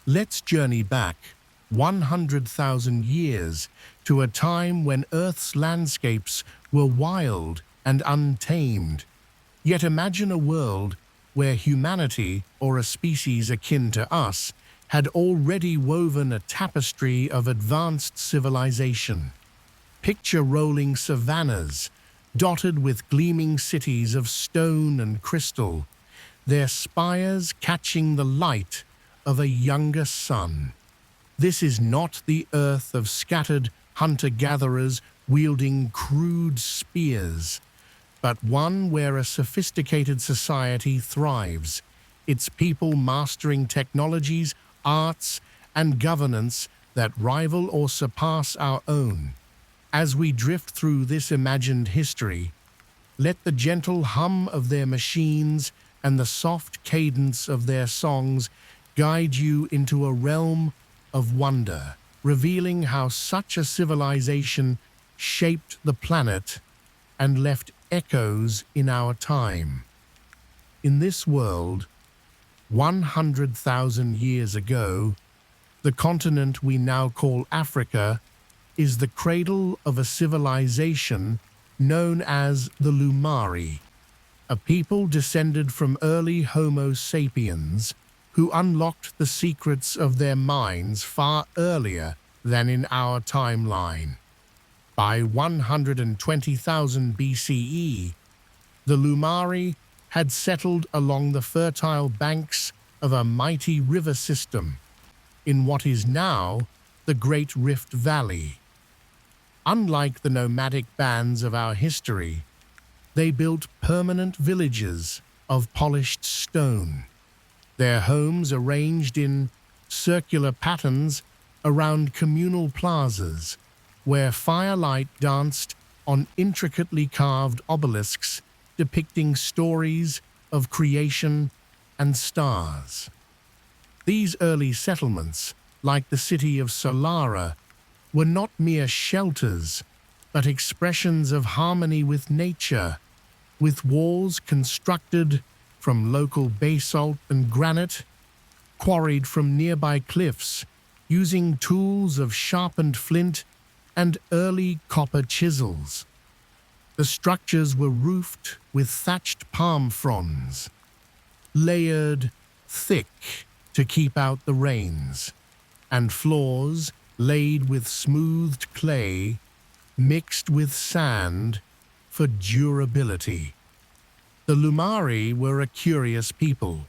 Let's journey back 100,000 years to a time when Earth's landscapes were wild and untamed. Yet imagine a world where humanity, or a species akin to us, had already woven a tapestry of advanced civilization. Picture rolling savannas, dotted with gleaming cities of stone and crystal, their spires catching the light of a younger sun. This is not the Earth of scattered hunter-gatherers wielding crude spears, but one where a sophisticated society thrives, its people mastering technologies, arts, and governance that rival or surpass our own. As we drift through this imagined history, let the gentle hum of their machines and the soft cadence of their songs guide you into a realm of wonder, revealing how such a civilization shaped the planet and left echoes in our time. In this world, 100,000 years ago, the continent we now call Africa is the cradle of a civilization known as the Lumari, a people descended from early Homo sapiens who unlocked the secrets of their minds far earlier than in our timeline. By 120,000 BCE, the Lumari had settled along the fertile banks of a mighty river system in what is now the Great Rift Valley. Unlike the nomadic bands of our history, they built permanent villages of polished stone, their homes arranged in circular patterns around communal plazas, where firelight danced on intricately carved obelisks depicting stories of creation and stars. These early settlements, like the city of Solara, were not mere shelters, but expressions of harmony with nature, with walls constructed from local basalt and granite, quarried from nearby cliffs, using tools of sharpened flint and early copper chisels. The structures were roofed with thatched palm fronds, layered thick to keep out the rains, and floors laid with smoothed clay mixed with sand for durability. The Lumari were a curious people,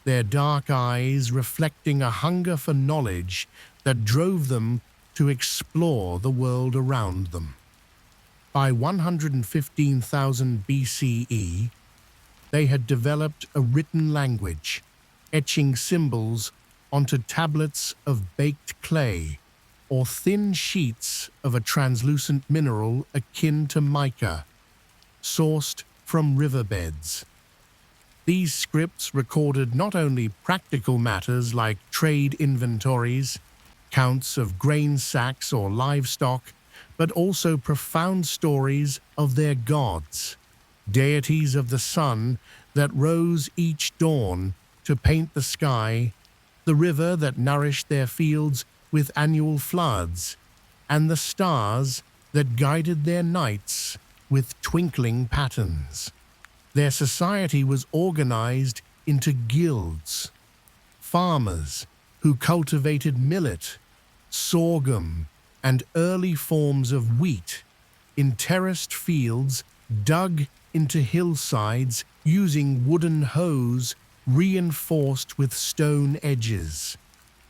their dark eyes reflecting a hunger for knowledge that drove them to explore the world around them. By 115,000 BCE, they had developed a written language, etching symbols onto tablets of baked clay or thin sheets of a translucent mineral akin to mica, sourced from riverbeds. These scripts recorded not only practical matters like trade inventories, counts of grain sacks or livestock, but also profound stories of their gods, deities of the sun that rose each dawn to paint the sky, the river that nourished their fields with annual floods, and the stars that guided their nights with twinkling patterns. Their society was organized into guilds, farmers who cultivated millet, sorghum, and early forms of wheat in terraced fields dug into hillsides using wooden hoes reinforced with stone edges.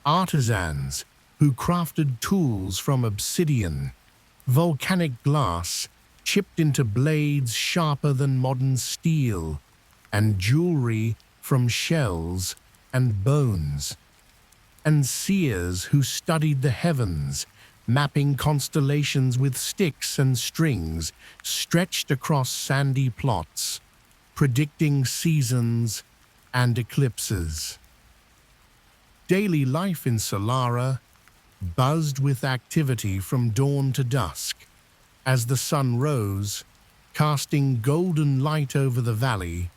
Artisans who crafted tools from obsidian, volcanic glass chipped into blades sharper than modern steel, and jewelry from shells and bones. And seers who studied the heavens, mapping constellations with sticks and strings stretched across sandy plots, predicting seasons and eclipses. Daily life in Solara buzzed with activity from dawn to dusk. As the sun rose, casting golden light over the valley,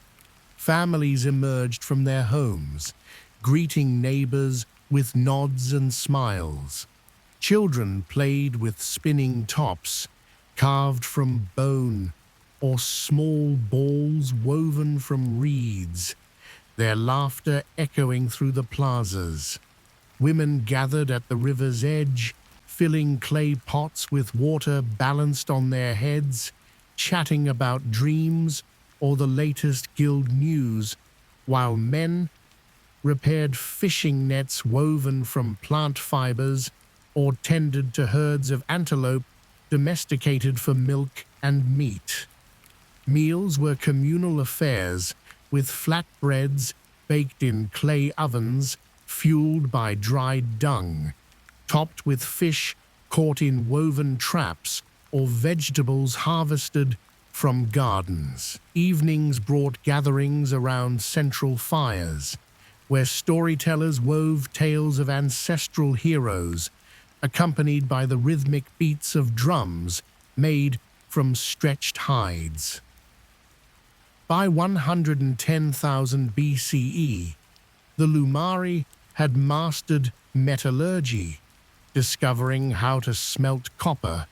families emerged from their homes, greeting neighbors with nods and smiles. Children played with spinning tops, carved from bone, or small balls woven from reeds, their laughter echoing through the plazas. Women gathered at the river's edge, filling clay pots with water balanced on their heads, chatting about dreams or the latest guild news, while men repaired fishing nets woven from plant fibers or tended to herds of antelope domesticated for milk and meat. Meals were communal affairs, with flatbreads baked in clay ovens fueled by dried dung, topped with fish caught in woven traps or vegetables harvested from gardens. Evenings brought gatherings around central fires, where storytellers wove tales of ancestral heroes, accompanied by the rhythmic beats of drums made from stretched hides. By 110,000 BCE, the Lumari had mastered metallurgy, discovering how to smelt copper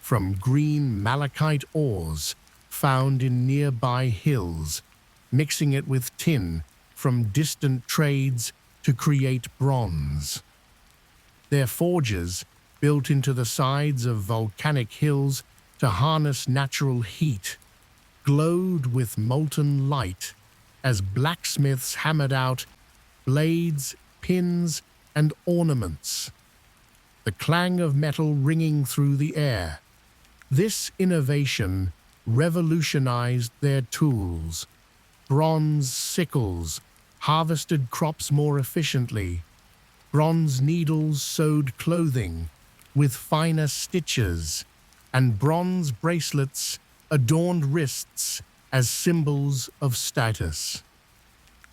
from green malachite ores found in nearby hills, mixing it with tin from distant trades to create bronze. Their forges, built into the sides of volcanic hills to harness natural heat, glowed with molten light as blacksmiths hammered out blades, pins, and ornaments, the clang of metal ringing through the air. This innovation revolutionized their tools. Bronze sickles harvested crops more efficiently. Bronze needles sewed clothing with finer stitches, and bronze bracelets adorned wrists as symbols of status.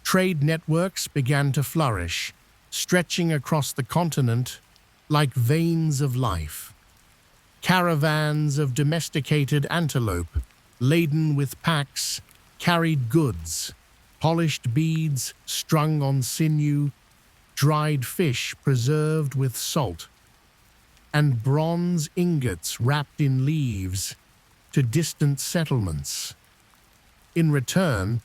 Trade networks began to flourish, stretching across the continent like veins of life. Caravans of domesticated antelope, laden with packs, carried goods, polished beads strung on sinew, dried fish preserved with salt, and bronze ingots wrapped in leaves to distant settlements. In return,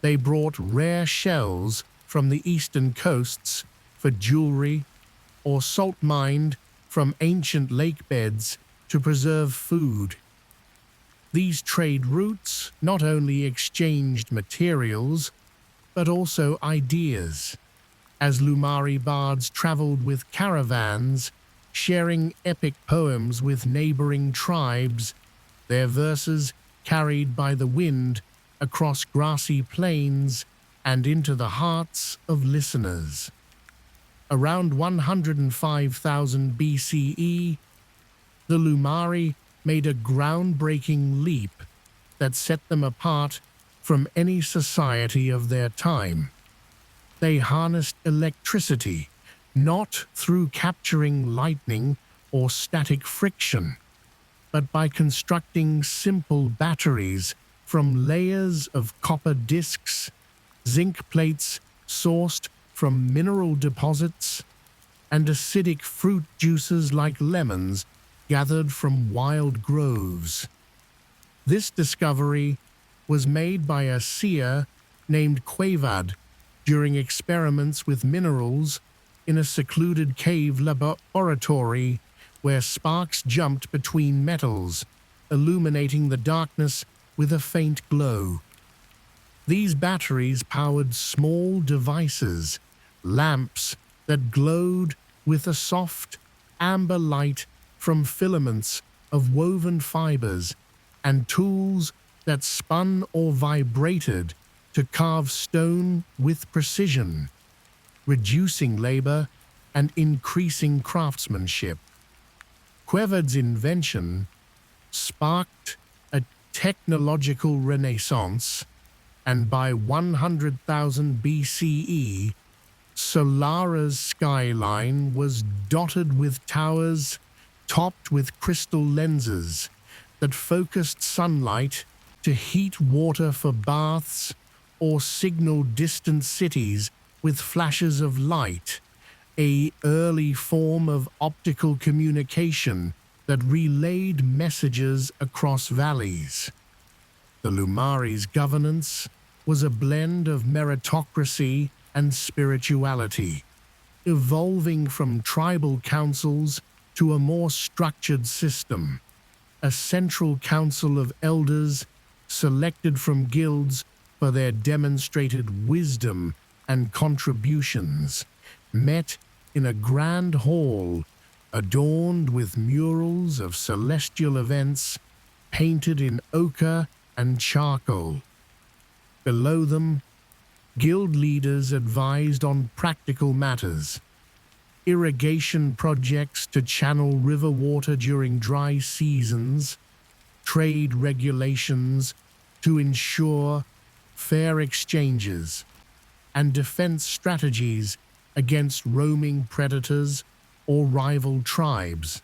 they brought rare shells from the eastern coasts for jewelry, or salt mined from ancient lake beds to preserve food. These trade routes not only exchanged materials, but also ideas, as Lumari bards traveled with caravans, sharing epic poems with neighboring tribes, their verses carried by the wind across grassy plains and into the hearts of listeners. Around 105,000 BCE, the Lumari made a groundbreaking leap that set them apart from any society of their time. They harnessed electricity, not through capturing lightning or static friction, but by constructing simple batteries from layers of copper discs, zinc plates sourced from mineral deposits, and acidic fruit juices like lemons gathered from wild groves. This discovery was made by a seer named Quavad during experiments with minerals in a secluded cave laboratory where sparks jumped between metals, illuminating the darkness with a faint glow. These batteries powered small devices, lamps that glowed with a soft, amber light from filaments of woven fibers, and tools that spun or vibrated to carve stone with precision, reducing labor and increasing craftsmanship. Quevad's invention sparked a technological renaissance, and by 100,000 BCE, Solara's skyline was dotted with towers topped with crystal lenses that focused sunlight to heat water for baths or signal distant cities with flashes of light, an early form of optical communication that relayed messages across valleys. The Lumari's governance was a blend of meritocracy and spirituality, evolving from tribal councils to a more structured system. A central council of elders selected from guilds for their demonstrated wisdom and contributions met in a grand hall adorned with murals of celestial events painted in ochre and charcoal. Below them, guild leaders advised on practical matters, irrigation projects to channel river water during dry seasons, trade regulations to ensure fair exchanges, and defense strategies against roaming predators or rival tribes.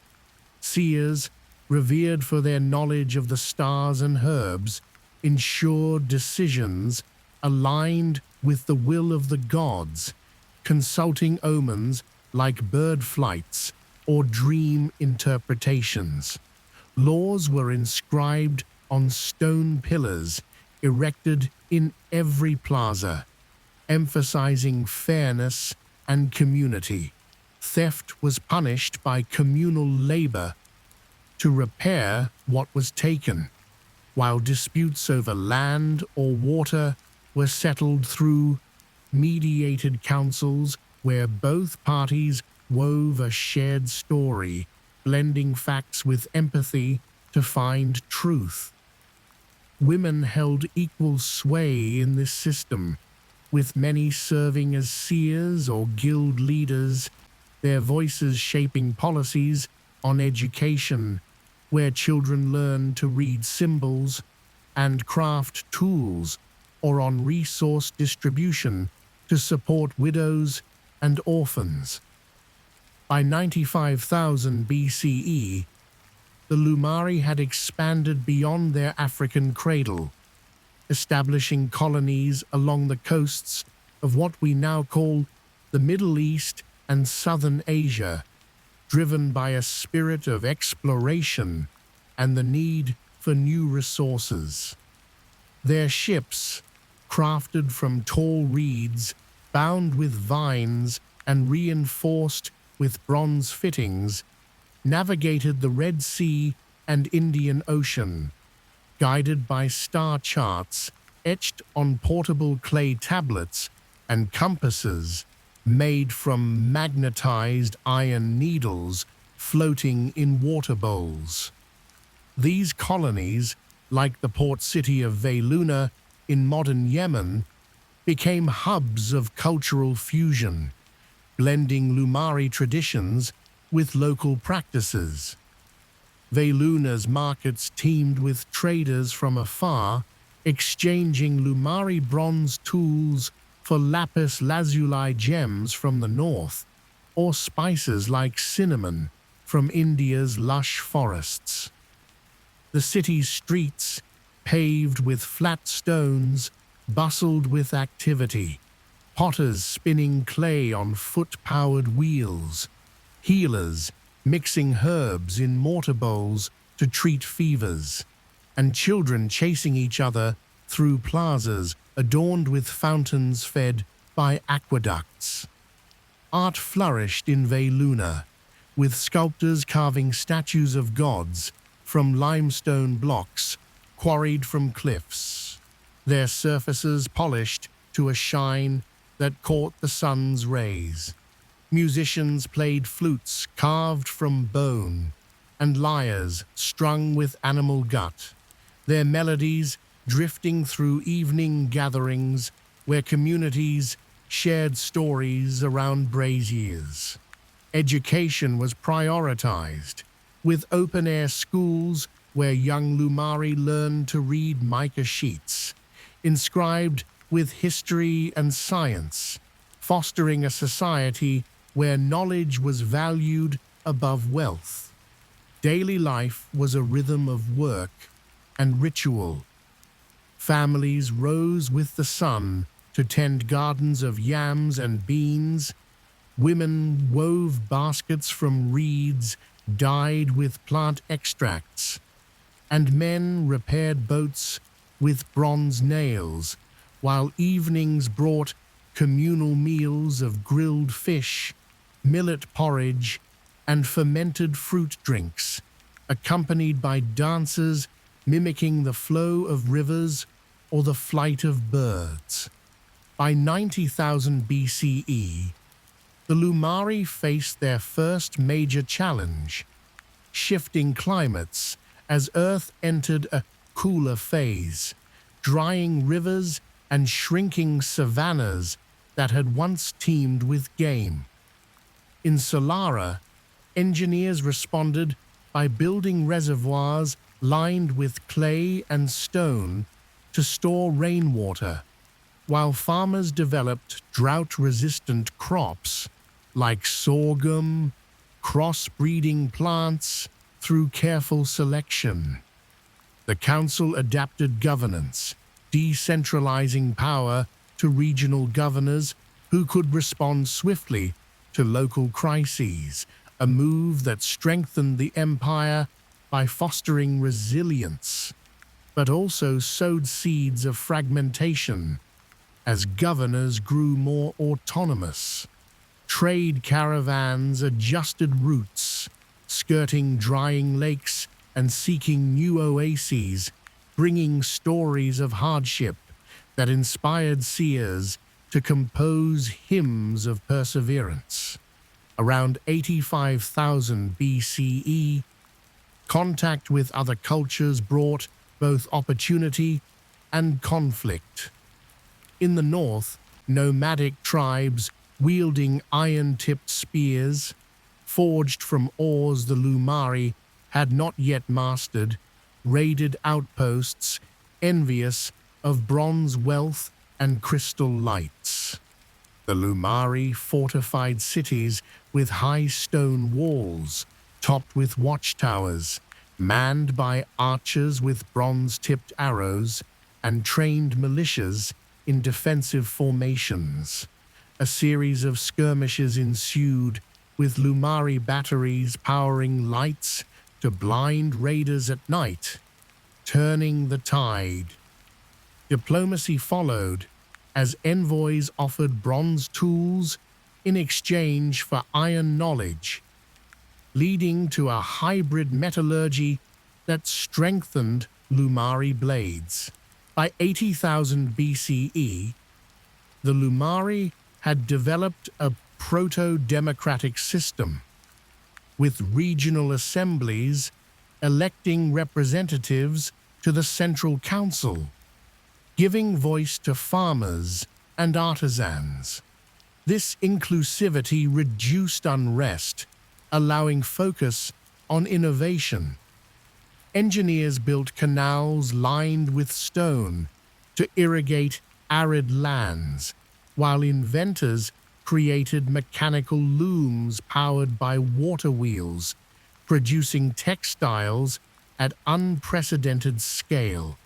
Seers, revered for their knowledge of the stars and herbs, ensured decisions aligned with the will of the gods, consulting omens like bird flights or dream interpretations. Laws were inscribed on stone pillars erected in every plaza, emphasizing fairness and community. Theft was punished by communal labor to repair what was taken, while disputes over land or water were settled through mediated councils where both parties wove a shared story, blending facts with empathy to find truth. Women held equal sway in this system, with many serving as seers or guild leaders, their voices shaping policies on education, where children learn to read symbols and craft tools, or on resource distribution to support widows and orphans. By 95,000 BCE, the Lumari had expanded beyond their African cradle, establishing colonies along the coasts of what we now call the Middle East and Southern Asia, driven by a spirit of exploration and the need for new resources. Their ships, crafted from tall reeds, bound with vines and reinforced with bronze fittings, navigated the Red Sea and Indian Ocean, guided by star charts etched on portable clay tablets and compasses made from magnetized iron needles floating in water bowls. These colonies, like the port city of Veiluna in modern Yemen, became hubs of cultural fusion, blending Lumari traditions with local practices. Veiluna's markets teemed with traders from afar, exchanging Lumari bronze tools for lapis lazuli gems from the north, or spices like cinnamon from India's lush forests. The city's streets, paved with flat stones, bustled with activity. Potters spinning clay on foot-powered wheels, healers mixing herbs in mortar bowls to treat fevers, and children chasing each other through plazas adorned with fountains fed by aqueducts. Art flourished in Veiluna, with sculptors carving statues of gods from limestone blocks quarried from cliffs, their surfaces polished to a shine that caught the sun's rays. Musicians played flutes carved from bone and lyres strung with animal gut, their melodies drifting through evening gatherings where communities shared stories around braziers. Education was prioritized, with open-air schools where young Lumari learned to read mica sheets, inscribed with history and science, fostering a society where knowledge was valued above wealth. Daily life was a rhythm of work and ritual. Families rose with the sun to tend gardens of yams and beans, Women wove baskets from reeds dyed with plant extracts, and men repaired boats with bronze nails, while evenings brought communal meals of grilled fish, millet porridge, and fermented fruit drinks, accompanied by dances mimicking the flow of rivers or the flight of birds. By 90,000 BCE, the Lumari faced their first major challenge: shifting climates as Earth entered a cooler phase, drying rivers and shrinking savannas that had once teemed with game. In Solara, engineers responded by building reservoirs lined with clay and stone to store rainwater, while farmers developed drought-resistant crops like sorghum, cross-breeding plants through careful selection. The council adapted governance, decentralizing power to regional governors who could respond swiftly to local crises, a move that strengthened the empire by fostering resilience, but also sowed seeds of fragmentation as governors grew more autonomous. Trade caravans adjusted routes, skirting drying lakes and seeking new oases, bringing stories of hardship that inspired seers to compose hymns of perseverance. Around 85,000 BCE, contact with other cultures brought both opportunity and conflict. In the north, nomadic tribes wielding iron-tipped spears, forged from ores the Lumari had not yet mastered, raided outposts, envious of bronze wealth and crystal lights. The Lumari fortified cities with high stone walls, topped with watchtowers, manned by archers with bronze-tipped arrows, and trained militias in defensive formations. A series of skirmishes ensued, with Lumari batteries powering lights to blind raiders at night, turning the tide. Diplomacy followed, as envoys offered bronze tools in exchange for iron knowledge, leading to a hybrid metallurgy that strengthened Lumari blades. By 80,000 BCE, the Lumari had developed a proto-democratic system, with regional assemblies electing representatives to the central council, giving voice to farmers and artisans. This inclusivity reduced unrest, allowing focus on innovation. Engineers built canals lined with stone to irrigate arid lands, while inventors created mechanical looms powered by water wheels, producing textiles at unprecedented scale.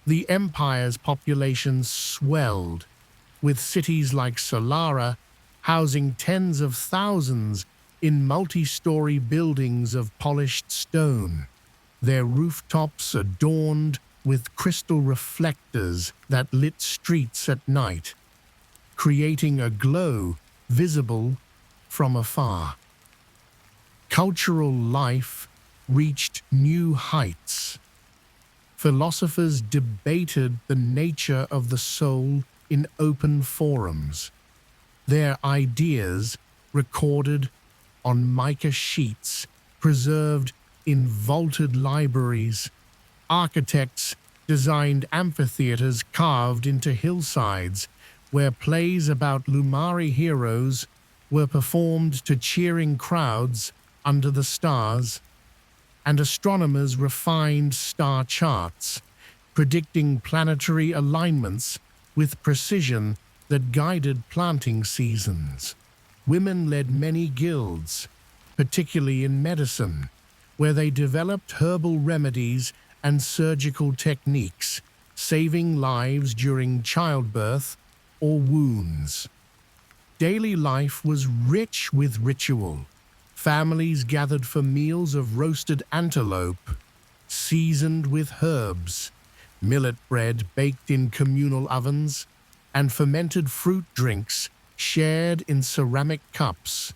The empire's population swelled, with cities like Solara housing tens of thousands in multi-story buildings of polished stone, their rooftops adorned with crystal reflectors that lit streets at night, creating a glow visible from afar. Cultural life reached new heights. Philosophers debated the nature of the soul in open forums, their ideas recorded on mica sheets preserved in vaulted libraries. Architects designed amphitheaters carved into hillsides where plays about Lumari heroes were performed to cheering crowds under the stars, and astronomers refined star charts, predicting planetary alignments with precision that guided planting seasons. Women led many guilds, particularly in medicine, where they developed herbal remedies and surgical techniques, saving lives during childbirth or wounds. Daily life was rich with ritual. Families gathered for meals of roasted antelope, seasoned with herbs, millet bread baked in communal ovens, and fermented fruit drinks shared in ceramic cups.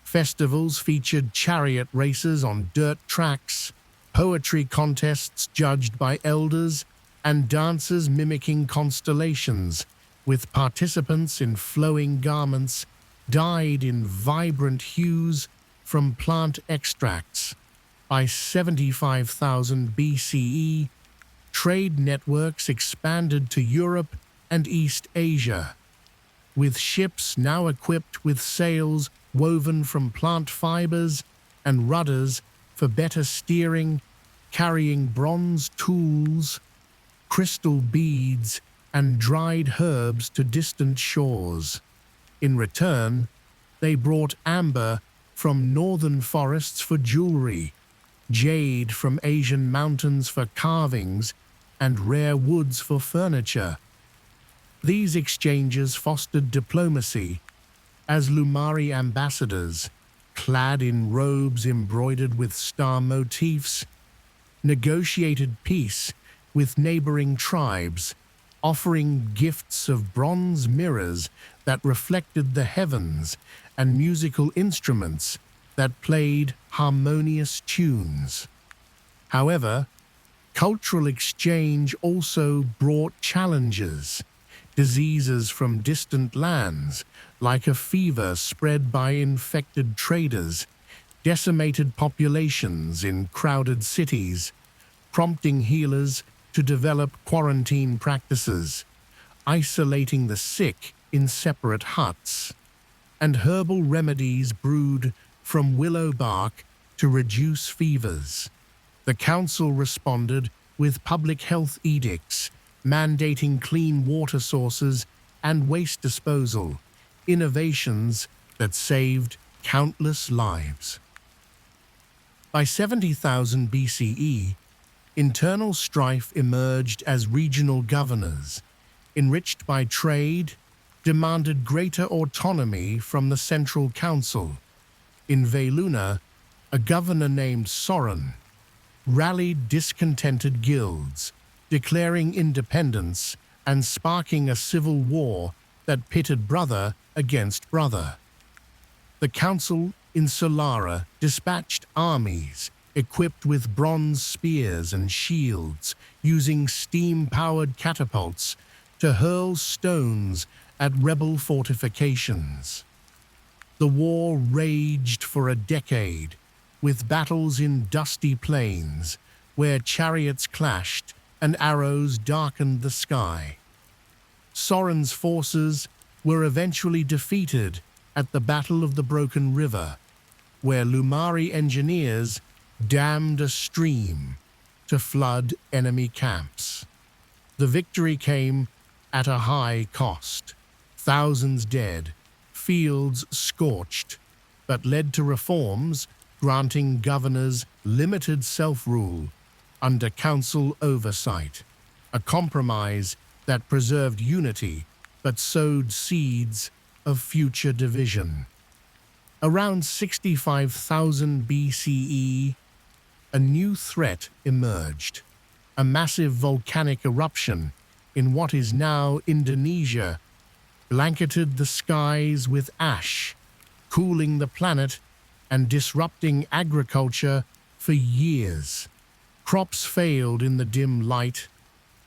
Festivals featured chariot races on dirt tracks, poetry contests judged by elders, and dances mimicking constellations, with participants in flowing garments dyed in vibrant hues from plant extracts. By 75,000 BCE, trade networks expanded to Europe and East Asia, with ships now equipped with sails woven from plant fibers and rudders for better steering, carrying bronze tools, crystal beads, and dried herbs to distant shores. In return, they brought amber from northern forests for jewelry, jade from Asian mountains for carvings, and rare woods for furniture. These exchanges fostered diplomacy, as Lumari ambassadors, clad in robes embroidered with star motifs, negotiated peace with neighboring tribes, offering gifts of bronze mirrors that reflected the heavens and musical instruments that played harmonious tunes. However, cultural exchange also brought challenges. Diseases from distant lands, like a fever spread by infected traders, decimated populations in crowded cities, prompting healers to develop quarantine practices, isolating the sick in separate huts, and herbal remedies brewed from willow bark to reduce fevers. The council responded with public health edicts, mandating clean water sources and waste disposal, innovations that saved countless lives. By 70,000 BCE, internal strife emerged as regional governors, enriched by trade, demanded greater autonomy from the central council. In Veluna, a governor named Soren rallied discontented guilds, declaring independence and sparking a civil war that pitted brother against brother. The council in Solara dispatched armies equipped with bronze spears and shields, using steam-powered catapults to hurl stones at rebel fortifications. The war raged for a decade, with battles in dusty plains where chariots clashed and arrows darkened the sky. Soren's forces were eventually defeated at the Battle of the Broken River, where Lumari engineers dammed a stream to flood enemy camps. The victory came at a high cost. Thousands dead, fields scorched, but led to reforms granting governors limited self-rule under council oversight, a compromise that preserved unity but sowed seeds of future division. Around 65,000 BCE, a new threat emerged, a massive volcanic eruption in what is now Indonesia blanketed the skies with ash, cooling the planet and disrupting agriculture for years. Crops failed in the dim light,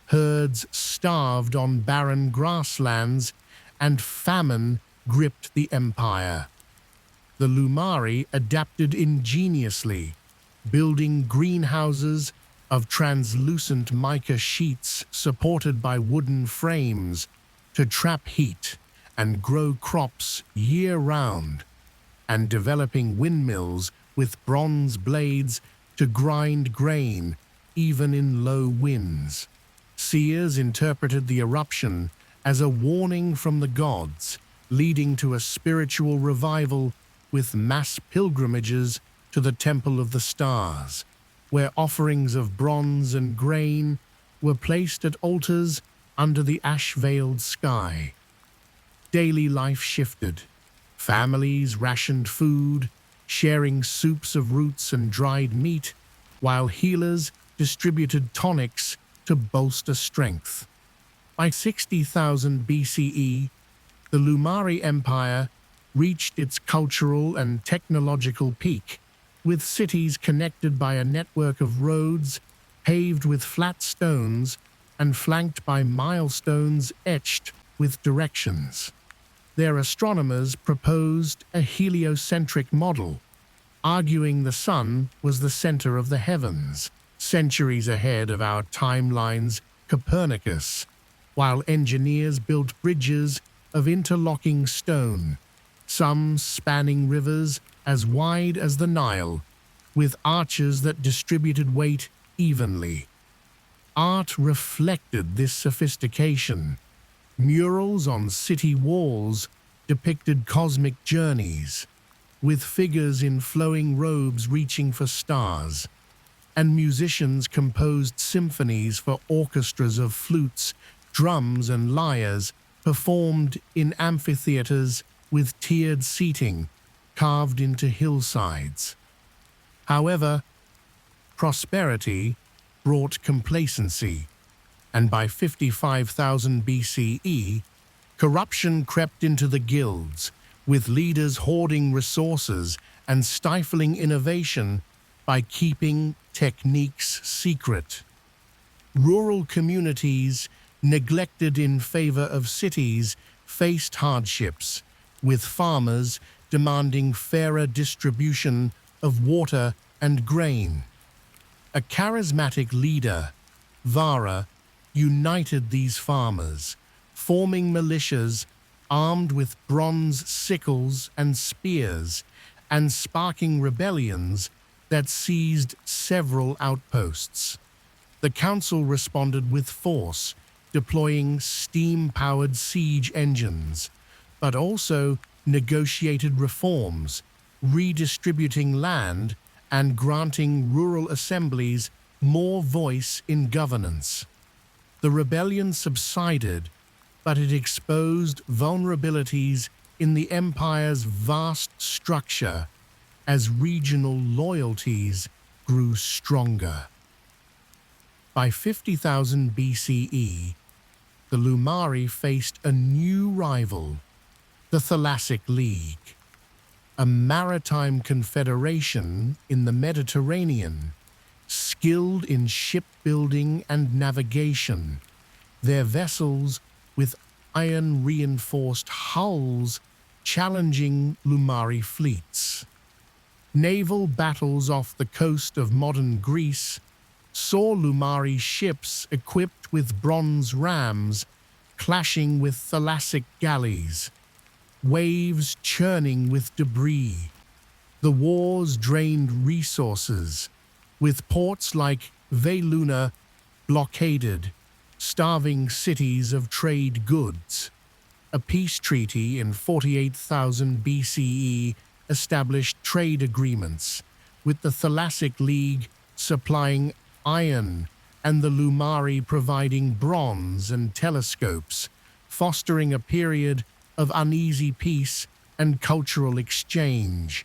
herds starved on barren grasslands, and famine gripped the empire. The Lumari adapted ingeniously, building greenhouses of translucent mica sheets supported by wooden frames to trap heat and grow crops year-round, and developing windmills with bronze blades to grind grain even in low winds. Seers interpreted the eruption as a warning from the gods, leading to a spiritual revival with mass pilgrimages to the Temple of the Stars, where offerings of bronze and grain were placed at altars under the ash-veiled sky. Daily life shifted. Families rationed food, sharing soups of roots and dried meat, while healers distributed tonics to bolster strength. By 60,000 BCE, the Lumari Empire reached its cultural and technological peak, with cities connected by a network of roads paved with flat stones and flanked by milestones etched with directions. Their astronomers proposed a heliocentric model, arguing the sun was the center of the heavens, centuries ahead of our timeline's Copernicus, while engineers built bridges of interlocking stone, some spanning rivers as wide as the Nile, with arches that distributed weight evenly. Art reflected this sophistication. Murals on city walls depicted cosmic journeys, with figures in flowing robes reaching for stars, and musicians composed symphonies for orchestras of flutes, drums, and lyres performed in amphitheaters with tiered seating carved into hillsides. However, prosperity brought complacency, and by 55,000 BCE, corruption crept into the guilds, with leaders hoarding resources and stifling innovation by keeping techniques secret. Rural communities, neglected in favor of cities, faced hardships, with farmers demanding fairer distribution of water and grain. A charismatic leader, Vara, united these farmers, forming militias armed with bronze sickles and spears, and sparking rebellions that seized several outposts. The council responded with force, deploying steam-powered siege engines, but also negotiated reforms, redistributing land and granting rural assemblies more voice in governance. The rebellion subsided, but it exposed vulnerabilities in the empire's vast structure as regional loyalties grew stronger. By 50,000 BCE, the Lumari faced a new rival, the Thalassic League, a maritime confederation in the Mediterranean, skilled in shipbuilding and navigation, their vessels with iron-reinforced hulls challenging Lumari fleets. Naval battles off the coast of modern Greece saw Lumari ships equipped with bronze rams clashing with Thalassic galleys, waves churning with debris. The wars drained resources, with ports like Veluna blockaded, starving cities of trade goods. A peace treaty in 48,000 BCE established trade agreements, with the Thalassic League supplying iron and the Lumari providing bronze and telescopes, fostering a period of uneasy peace and cultural exchange.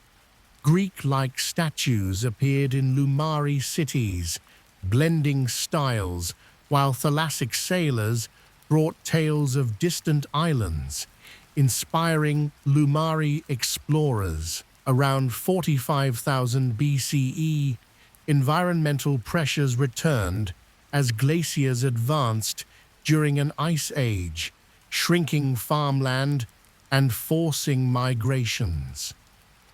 Greek-like statues appeared in Lumari cities, blending styles, while Thalassic sailors brought tales of distant islands, inspiring Lumari explorers. Around 45,000 BCE, environmental pressures returned as glaciers advanced during an ice age, shrinking farmland and forcing migrations.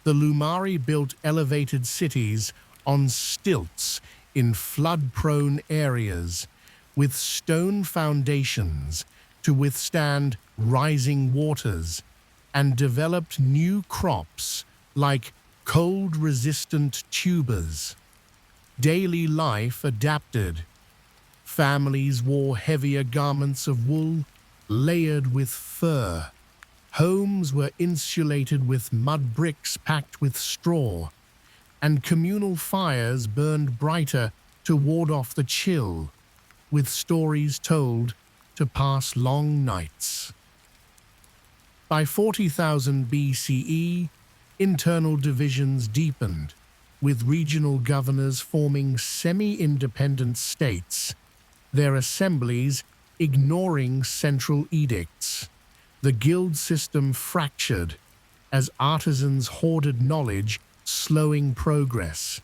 The Lumari built elevated cities on stilts in flood-prone areas, with stone foundations to withstand rising waters, and developed new crops like cold-resistant tubers. Daily life adapted. Families wore heavier garments of wool layered with fur. Homes were insulated with mud bricks packed with straw, and communal fires burned brighter to ward off the chill, with stories told to pass long nights. By 40,000 BCE, internal divisions deepened, with regional governors forming semi-independent states, their assemblies ignoring central edicts. The guild system fractured as artisans hoarded knowledge, slowing progress.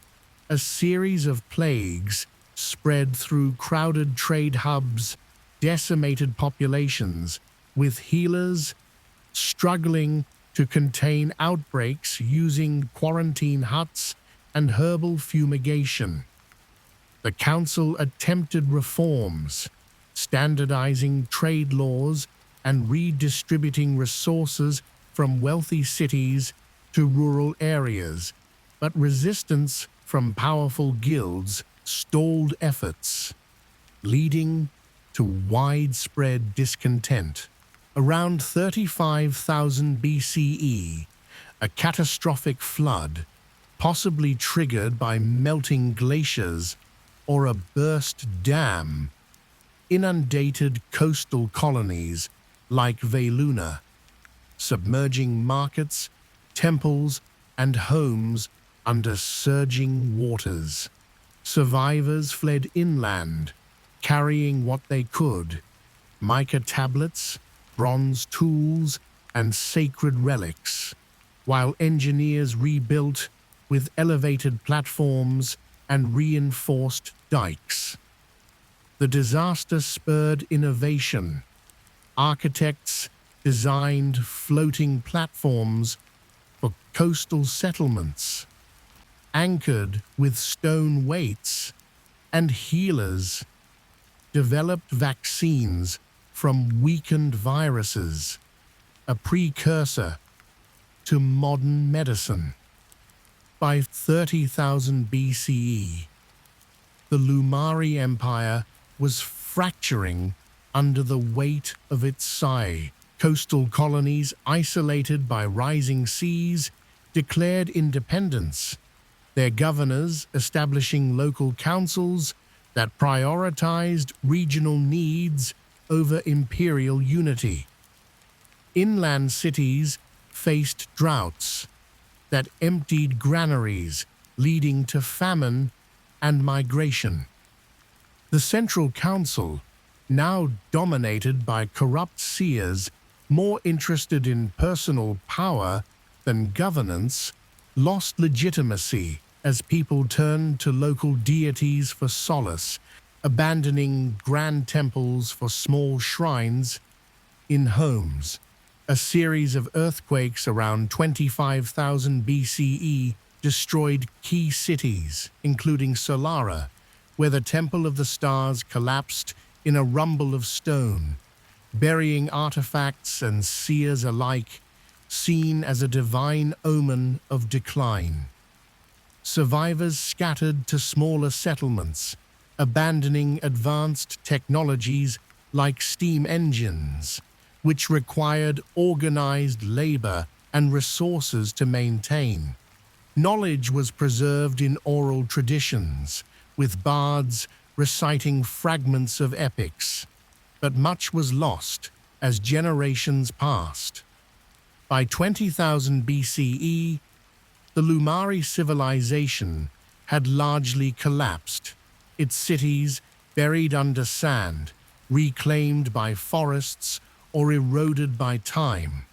A series of plagues spread through crowded trade hubs, decimated populations, with healers struggling to contain outbreaks using quarantine huts and herbal fumigation. The council attempted reforms, standardizing trade laws and redistributing resources from wealthy cities to rural areas, but resistance from powerful guilds stalled efforts, leading to widespread discontent. Around 35,000 BCE, a catastrophic flood, possibly triggered by melting glaciers or a burst dam, inundated coastal colonies like Veluna, submerging markets, temples, and homes under surging waters. Survivors fled inland, carrying what they could: mica tablets, bronze tools, and sacred relics, while engineers rebuilt with elevated platforms and reinforced dikes. The disaster spurred innovation. Architects designed floating platforms for coastal settlements, anchored with stone weights, and healers developed vaccines from weakened viruses, a precursor to modern medicine. By 30,000 BCE, the Lumari Empire was fracturing under the weight of its Sai. Coastal colonies, isolated by rising seas, declared independence, their governors establishing local councils that prioritized regional needs over imperial unity. Inland cities faced droughts that emptied granaries, leading to famine and migration. The Central Council, now dominated by corrupt seers more interested in personal power than governance, lost legitimacy as people turned to local deities for solace, abandoning grand temples for small shrines in homes. A series of earthquakes around 25,000 BCE destroyed key cities, including Solara, where the Temple of the Stars collapsed in a rumble of stone, burying artifacts and seers alike, seen as a divine omen of decline. Survivors scattered to smaller settlements, abandoning advanced technologies like steam engines, which required organized labor and resources to maintain. Knowledge was preserved in oral traditions, with bards reciting fragments of epics, but much was lost as generations passed. By 20,000 BCE, the Lumari civilization had largely collapsed, its cities buried under sand, reclaimed by forests, or eroded by time.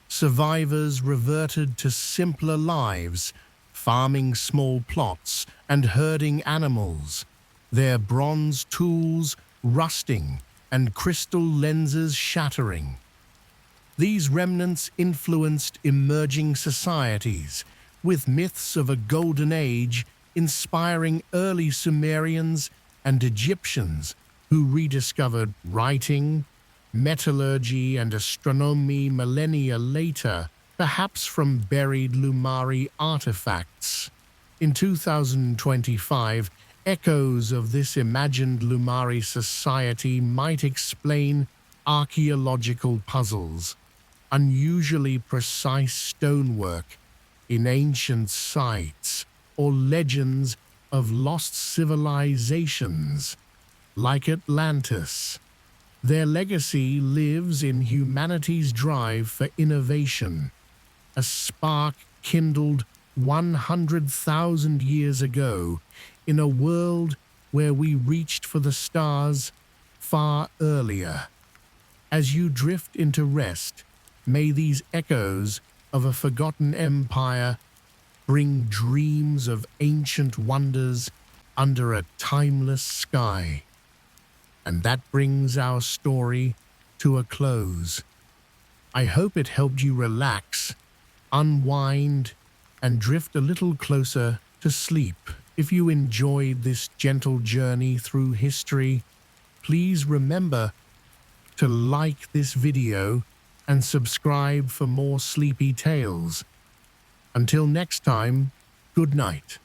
Survivors reverted to simpler lives, farming small plots and herding animals, their bronze tools rusting and crystal lenses shattering. These remnants influenced emerging societies, with myths of a golden age inspiring early Sumerians and Egyptians who rediscovered writing, metallurgy, and astronomy millennia later, perhaps from buried Lumari artifacts. In 2025, echoes of this imagined Lumari society might explain archaeological puzzles, unusually precise stonework in ancient sites, or legends of lost civilizations like Atlantis. Their legacy lives in humanity's drive for innovation, a spark kindled 100,000 years ago in a world where we reached for the stars far earlier. As you drift into rest, may these echoes of a forgotten empire bring dreams of ancient wonders under a timeless sky. And that brings our story to a close. I hope it helped you relax, unwind, and drift a little closer to sleep. If you enjoyed this gentle journey through history, please remember to like this video and subscribe for more sleepy tales. Until next time, good night.